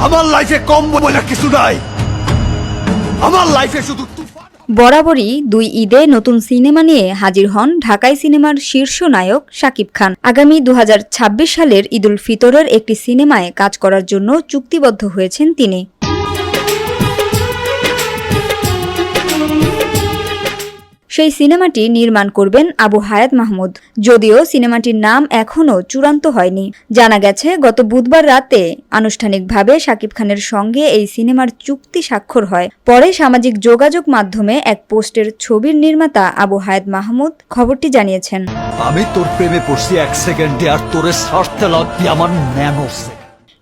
আমার লাইফে কম বলে কিছু নাই, আমার লাইফে শুধু বরাবরই দুই ঈদে নতুন সিনেমা নিয়ে হাজির হন ঢাকাই সিনেমার শীর্ষ নায়ক শাকিব খান। আগামী 2026 সালের ঈদুল ফিতরের একটি সিনেমায় কাজ করার জন্য চুক্তিবদ্ধ হয়েছেন তিনি। সেই সিনেমাটি নির্মাণ করবেন আবু হায়াত মাহমুদ। যদিও সিনেমাটির নাম এখনও চূড়ান্ত হয়নি। জানা গেছে গত বুধবার রাতে আনুষ্ঠানিকভাবে শাকিব খানের সঙ্গে এই সিনেমার চুক্তি স্বাক্ষর হয়। পরে সামাজিক যোগাযোগ মাধ্যমে এক পোস্টের ছবির নির্মাতা আবু হায়াত মাহমুদ খবরটি জানিয়েছেন। আমি তোর প্রেমে পড়ছি 1 সেকেন্ডে, আর তোরে সারতে লাগবি আমার ন্যানো।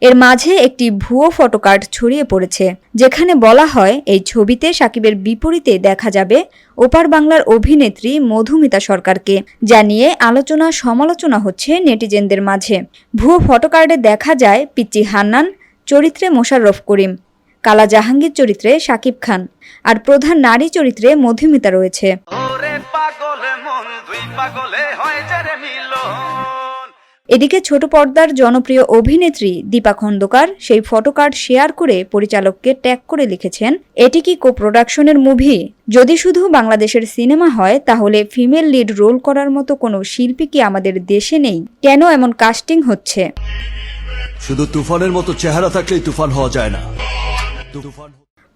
এর মাঝে একটি ভুয়ো ফটোকার্ড ছড়িয়ে পড়েছে, যেখানে বলা হয় এই ছবিতে শাকিবের বিপরীতে দেখা যাবে ওপার বাংলার অভিনেত্রী মধুমিতা সরকারকে, যা নিয়ে আলোচনা সমালোচনা হচ্ছে নেটিজেনদের মাঝে। ভুয়ো ফটোকার্ডে দেখা যায় পিচ্চি হান্নান চরিত্রে মোশাররফ করিম, কালা জাহাঙ্গীর চরিত্রে শাকিব খান, আর প্রধান নারী চরিত্রে মধুমিতা রয়েছে। এদিকে ছোট পর্দার জনপ্রিয় অভিনেত্রী দীপা খন্দকার সেই ফটোকার্ড শেয়ার করে পরিচালককে ট্যাগ করে লিখেছেন, এটি কি কো প্রোডাকশনের মুভি? যদি শুধু বাংলাদেশের সিনেমা হয় তাহলে ফিমেল লিড রোল করার মতো কোনো শিল্পী কি আমাদের দেশে নেই? কেন এমন কাস্টিং হচ্ছে? শুধু তুফানের মতো চেহারা থাকলেই তুফান হওয়া যায় না।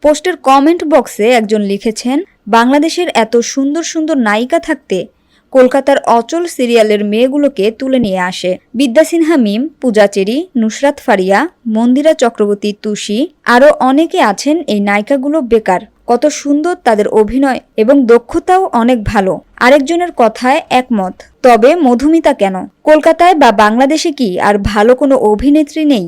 পোস্টের কমেন্ট বক্সে একজন লিখেছেন, বাংলাদেশের এত সুন্দর সুন্দর নায়িকা থাকতে কলকাতার অচল সিরিয়ালের মেয়েগুলোকে তুলে নিয়ে আসে। বিদ্যা সিনহা মিম, পূজা চেরি, নুসরাত ফারিয়া, মন্দিরা চক্রবর্তী তুষি, আরও অনেকে আছেন। এই নায়িকাগুলো বেকার। কত সুন্দর তাদের অভিনয় এবং দক্ষতাও অনেক ভালো। আরেকজনের কথায় একমত। তবে মধুমিতা কেন? কলকাতায় বা বাংলাদেশে কি আর ভালো কোনো অভিনেত্রী নেই?